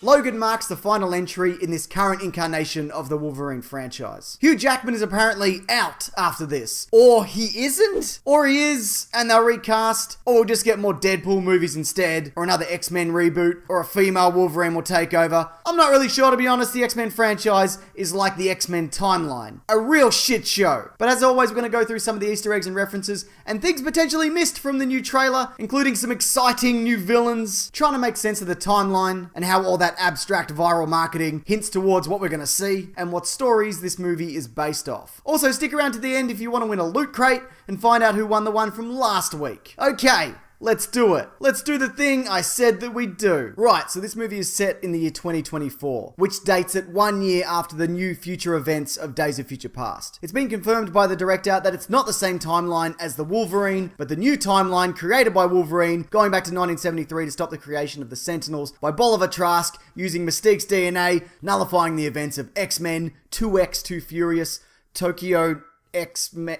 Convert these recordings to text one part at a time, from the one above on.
Logan marks the final entry in this current incarnation of the Wolverine franchise. Hugh Jackman is apparently out after this. Or he isn't? Or he is, and they'll recast? Or we'll just get more Deadpool movies instead? Or another X-Men reboot? Or a female Wolverine will take over? I'm not really sure, to be honest. The X-Men franchise is like the X-Men timeline. A real shit show. But as always, we're going to go through some of the Easter eggs and references and things potentially missed from the new trailer, including some exciting new villains, trying to make sense of the timeline and how all that abstract viral marketing hints towards what we're going to see and what stories this movie is based off. Also, stick around to the end if you want to win a loot crate and find out who won the one from last week. Okay. Let's do it. Let's do the thing I said that we'd do. Right, so this movie is set in the year 2024, which dates it 1 year after the new future events of Days of Future Past. It's been confirmed by the director that it's not the same timeline as the Wolverine, but the new timeline created by Wolverine, going back to 1973 to stop the creation of the Sentinels by Bolivar Trask, using Mystique's DNA, nullifying the events of X-Men, 2X, Too Furious, Tokyo X-Men.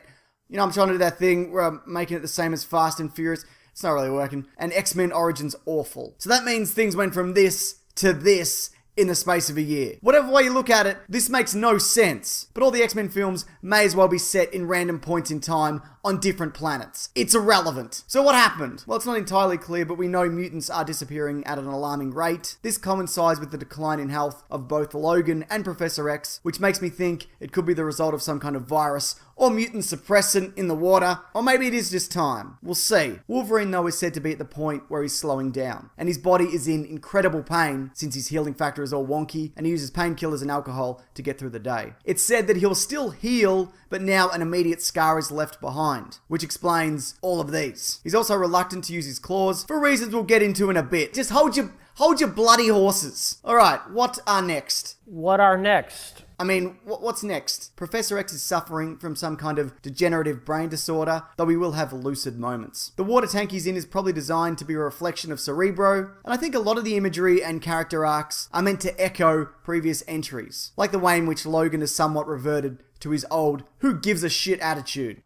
You know, I'm trying to do that thing where I'm making it the same as Fast and Furious. It's not really working. And X-Men Origins awful. So that means things went from this to this in the space of a year. Whatever way you look at it, this makes no sense. But all the X-Men films may as well be set in random points in time on different planets. It's irrelevant. So what happened? Well, it's not entirely clear, but we know mutants are disappearing at an alarming rate. This coincides with the decline in health of both Logan and Professor X, which makes me think it could be the result of some kind of virus or mutant suppressant in the water, or maybe it is just time. We'll see. Wolverine, though, is said to be at the point where he's slowing down, and his body is in incredible pain since his healing factor is all wonky, and he uses painkillers and alcohol to get through the day. It's said that he'll still heal, but now an immediate scar is left behind, which explains all of these. He's also reluctant to use his claws, for reasons we'll get into in a bit. Just hold your bloody horses. Alright, what are next? What are next? I mean, what's next? Professor X is suffering from some kind of degenerative brain disorder, though he will have lucid moments. The water tank he's in is probably designed to be a reflection of Cerebro, and I think a lot of the imagery and character arcs are meant to echo previous entries, like the way in which Logan has somewhat reverted to his old who gives a shit attitude.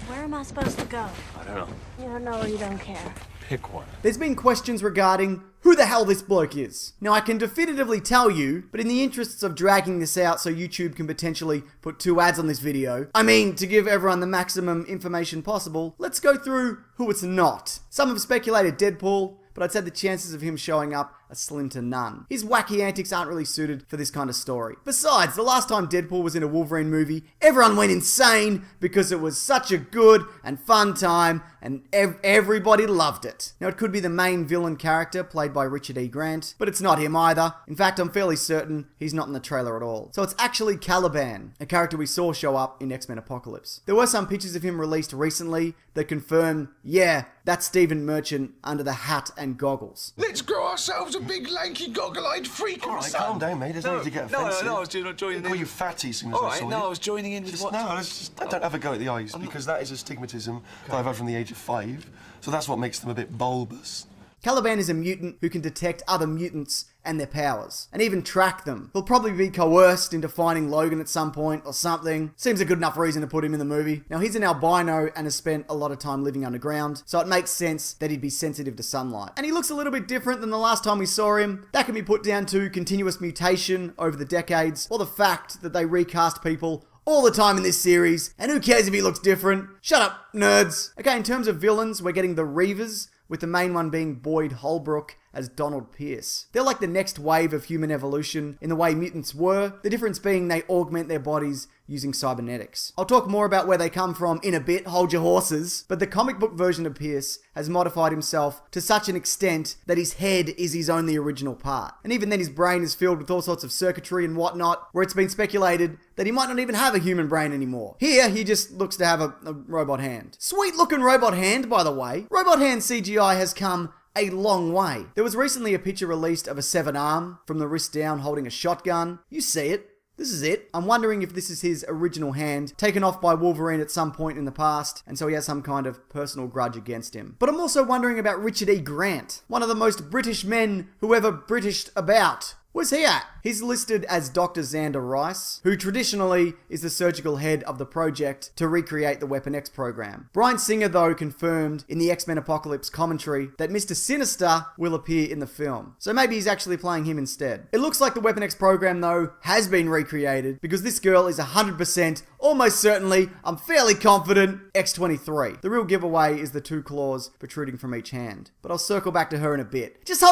Where am I supposed to go? I don't know. You don't know or you don't care. Pick one. There's been questions regarding who the hell this bloke is. Now, I can definitively tell you, but in the interests of dragging this out so YouTube can potentially put 2 ads on this video, to give everyone the maximum information possible, let's go through who it's not. Some have speculated Deadpool, but I'd say the chances of him showing up are slim to none. His wacky antics aren't really suited for this kind of story. Besides, the last time Deadpool was in a Wolverine movie, everyone went insane because it was such a good and fun time and everybody loved it. Now, it could be the main villain character played by Richard E. Grant, but it's not him either. In fact, I'm fairly certain he's not in the trailer at all. So it's actually Caliban, a character we saw show up in X-Men Apocalypse. There were some pictures of him released recently that confirm, yeah, that's Stephen Merchant under the hat and goggles. Let's grow ourselves a big, lanky, goggle-eyed freak. All right, calm down, mate. There's no need to get offensive. No, I was joining in. Call you fatty as soon as All I right, saw no, you. I was joining in with what? No, I don't have a go at the eyes, because that is a stigmatism that I've had from the age of 5. So that's what makes them a bit bulbous. Caliban is a mutant who can detect other mutants and their powers, and even track them. He'll probably be coerced into finding Logan at some point or something. Seems a good enough reason to put him in the movie. Now, he's an albino and has spent a lot of time living underground, so it makes sense that he'd be sensitive to sunlight. And he looks a little bit different than the last time we saw him. That can be put down to continuous mutation over the decades, or the fact that they recast people all the time in this series, and who cares if he looks different? Shut up, nerds! Okay, in terms of villains, we're getting the Reavers, with the main one being Boyd Holbrook as Donald Pierce. They're like the next wave of human evolution in the way mutants were, the difference being they augment their bodies using cybernetics. I'll talk more about where they come from in a bit, hold your horses, but the comic book version of Pierce has modified himself to such an extent that his head is his only original part. And even then his brain is filled with all sorts of circuitry and whatnot, where it's been speculated that he might not even have a human brain anymore. Here, he just looks to have a robot hand. Sweet looking robot hand, by the way. Robot hand CGI has come a long way. There was recently a picture released of a severed arm from the wrist down holding a shotgun. You see it. This is it. I'm wondering if this is his original hand, taken off by Wolverine at some point in the past, and so he has some kind of personal grudge against him. But I'm also wondering about Richard E. Grant, one of the most British men who ever Britished about. Where's he at? He's listed as Dr. Xander Rice, who traditionally is the surgical head of the project to recreate the Weapon X program. Bryan Singer, though, confirmed in the X-Men Apocalypse commentary that Mr. Sinister will appear in the film. So maybe he's actually playing him instead. It looks like the Weapon X program, though, has been recreated because this girl is 100%, almost certainly, I'm fairly confident, X-23. The real giveaway is the 2 claws protruding from each hand. But I'll circle back to her in a bit. Just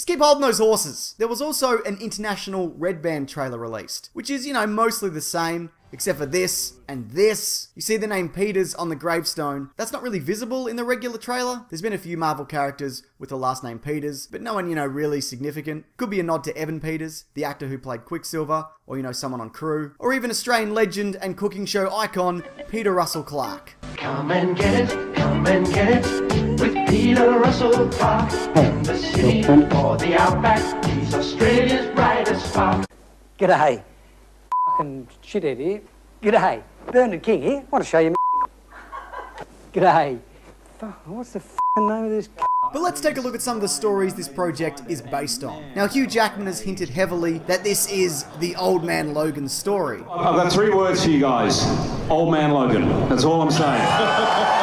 keep holding those horses. There was also an international Red Band trailer released, which is, mostly the same, except for this and this. You see the name Peters on the gravestone. That's not really visible in the regular trailer. There's been a few Marvel characters with the last name Peters, but no one, really significant. Could be a nod to Evan Peters, the actor who played Quicksilver, or, someone on Crew, or even Australian legend and cooking show icon, Peter Russell Clark. Come and get it with Peter Russell Clark. In the city or the outback, he's Australia's brightest spark. G'day. Fucking shithead here. G'day. Bernard King here. Want to show you G'day. What's the fucking name of this? But let's take a look at some of the stories this project is based on. Now, Hugh Jackman has hinted heavily that this is the Old Man Logan story. I've got 3 words for you guys. Old Man Logan. That's all I'm saying.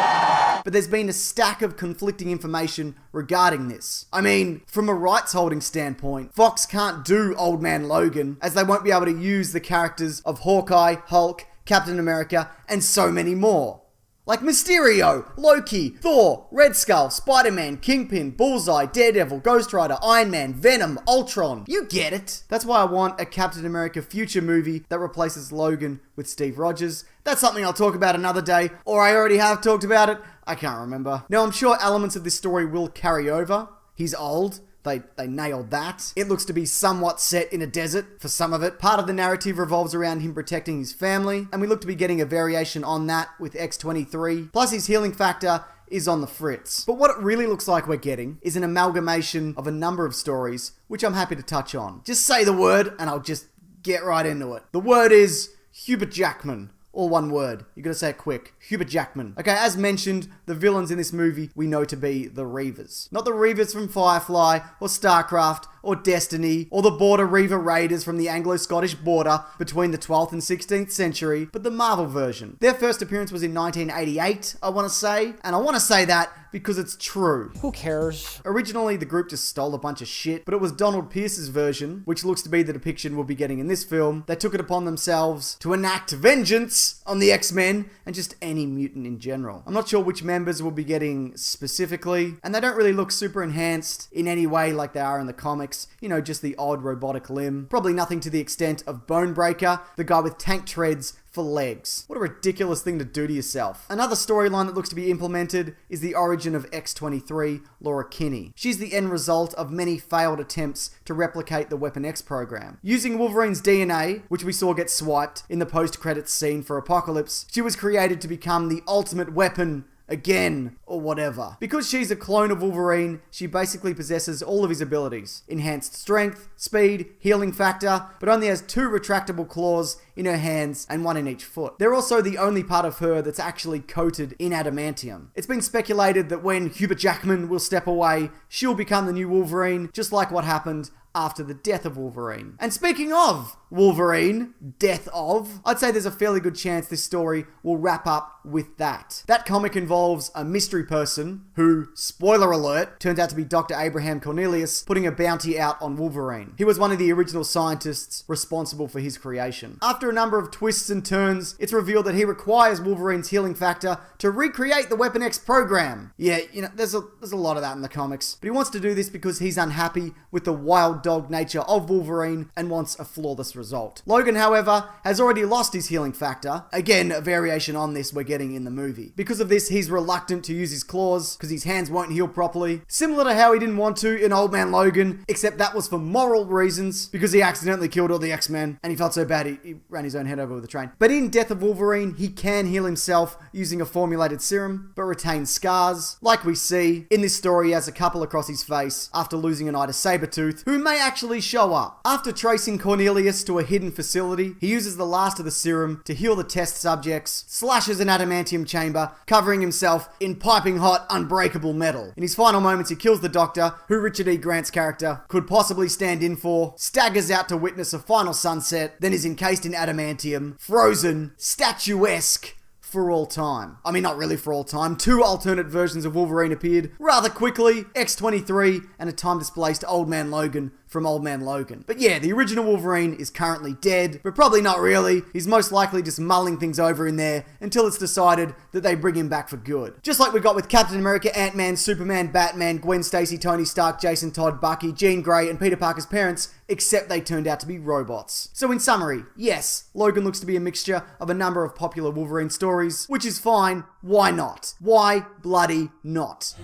But there's been a stack of conflicting information regarding this. I mean, from a rights holding standpoint, Fox can't do Old Man Logan as they won't be able to use the characters of Hawkeye, Hulk, Captain America, and so many more. Like Mysterio, Loki, Thor, Red Skull, Spider-Man, Kingpin, Bullseye, Daredevil, Ghost Rider, Iron Man, Venom, Ultron. You get it. That's why I want a Captain America future movie that replaces Logan with Steve Rogers. That's something I'll talk about another day, or I already have talked about it. I can't remember. Now, I'm sure elements of this story will carry over. He's old. They nailed that. It looks to be somewhat set in a desert for some of it. Part of the narrative revolves around him protecting his family, and we look to be getting a variation on that with X-23. Plus, his healing factor is on the fritz. But what it really looks like we're getting is an amalgamation of a number of stories, which I'm happy to touch on. Just say the word, and I'll just get right into it. The word is Hubert Jackman. All one word. You gotta say it quick. Hubert Jackman. Okay, as mentioned, the villains in this movie we know to be the Reavers. Not the Reavers from Firefly, or StarCraft, or Destiny, or the Border Reaver Raiders from the Anglo-Scottish border between the 12th and 16th century, but the Marvel version. Their first appearance was in 1988, I want to say, and I want to say that because it's true. Who cares? Originally, the group just stole a bunch of shit, but it was Donald Pierce's version, which looks to be the depiction we'll be getting in this film, that took it upon themselves to enact vengeance on the X-Men and just any mutant in general. I'm not sure which members we'll be getting specifically, and they don't really look super enhanced in any way like they are in the comics. Just the odd robotic limb. Probably nothing to the extent of Bonebreaker, the guy with tank treads for legs. What a ridiculous thing to do to yourself. Another storyline that looks to be implemented is the origin of X-23, Laura Kinney. She's the end result of many failed attempts to replicate the Weapon X program. Using Wolverine's DNA, which we saw get swiped in the post-credits scene for Apocalypse, she was created to become the ultimate weapon again, or whatever. Because she's a clone of Wolverine, she basically possesses all of his abilities. Enhanced strength, speed, healing factor, but only has 2 retractable claws in her hands and 1 in each foot. They're also the only part of her that's actually coated in adamantium. It's been speculated that when Hubert Jackman will step away, she'll become the new Wolverine, just like what happened after the death of Wolverine. And speaking of Wolverine, death of, I'd say there's a fairly good chance this story will wrap up with that. That comic involves a mystery person who, spoiler alert, turns out to be Dr. Abraham Cornelius, putting a bounty out on Wolverine. He was one of the original scientists responsible for his creation. After a number of twists and turns, it's revealed that he requires Wolverine's healing factor to recreate the Weapon X program. Yeah, there's a lot of that in the comics, but he wants to do this because he's unhappy with the wild dog nature of Wolverine and wants a flawless result. Logan, however, has already lost his healing factor. Again, a variation on this we're getting in the movie. Because of this, he's reluctant to use his claws because his hands won't heal properly. Similar to how he didn't want to in Old Man Logan, except that was for moral reasons because he accidentally killed all the X-Men and he felt so bad he ran his own head over with a train. But in Death of Wolverine, he can heal himself using a formulated serum, but retains scars, like we see in this story he has a couple across his face after losing an eye to Sabretooth, who may actually show up. After tracing Cornelius to a hidden facility, he uses the last of the serum to heal the test subjects, slashes an adamantium chamber, covering himself in piping hot, unbreakable metal. In his final moments, he kills the Doctor, who Richard E. Grant's character could possibly stand in for, staggers out to witness a final sunset, then is encased in adamantium, frozen, statuesque, for all time. I mean, not really for all time. 2 alternate versions of Wolverine appeared rather quickly, X-23 and a time-displaced Old Man Logan from Old Man Logan. But yeah, the original Wolverine is currently dead, but probably not really. He's most likely just mulling things over in there until it's decided that they bring him back for good. Just like we got with Captain America, Ant-Man, Superman, Batman, Gwen Stacy, Tony Stark, Jason Todd, Bucky, Jean Grey, and Peter Parker's parents, except they turned out to be robots. So in summary, yes, Logan looks to be a mixture of a number of popular Wolverine stories, which is fine. Why not? Why bloody not?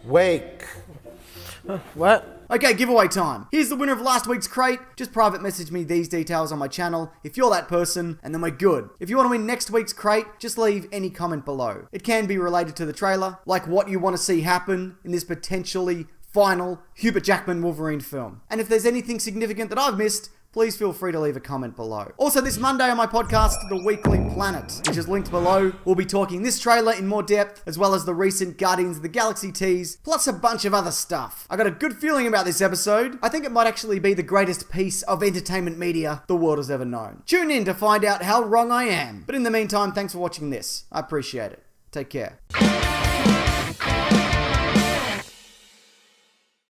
Wake. What? Okay, giveaway time. Here's the winner of last week's crate. Just private message me these details on my channel if you're that person, and then we're good. If you want to win next week's crate, just leave any comment below. It can be related to the trailer, like what you want to see happen in this potentially final Hubert Jackman Wolverine film. And if there's anything significant that I've missed, please feel free to leave a comment below. Also, this Monday on my podcast, The Weekly Planet, which is linked below, we'll be talking this trailer in more depth, as well as the recent Guardians of the Galaxy tease, plus a bunch of other stuff. I got a good feeling about this episode. I think it might actually be the greatest piece of entertainment media the world has ever known. Tune in to find out how wrong I am. But in the meantime, thanks for watching this. I appreciate it. Take care.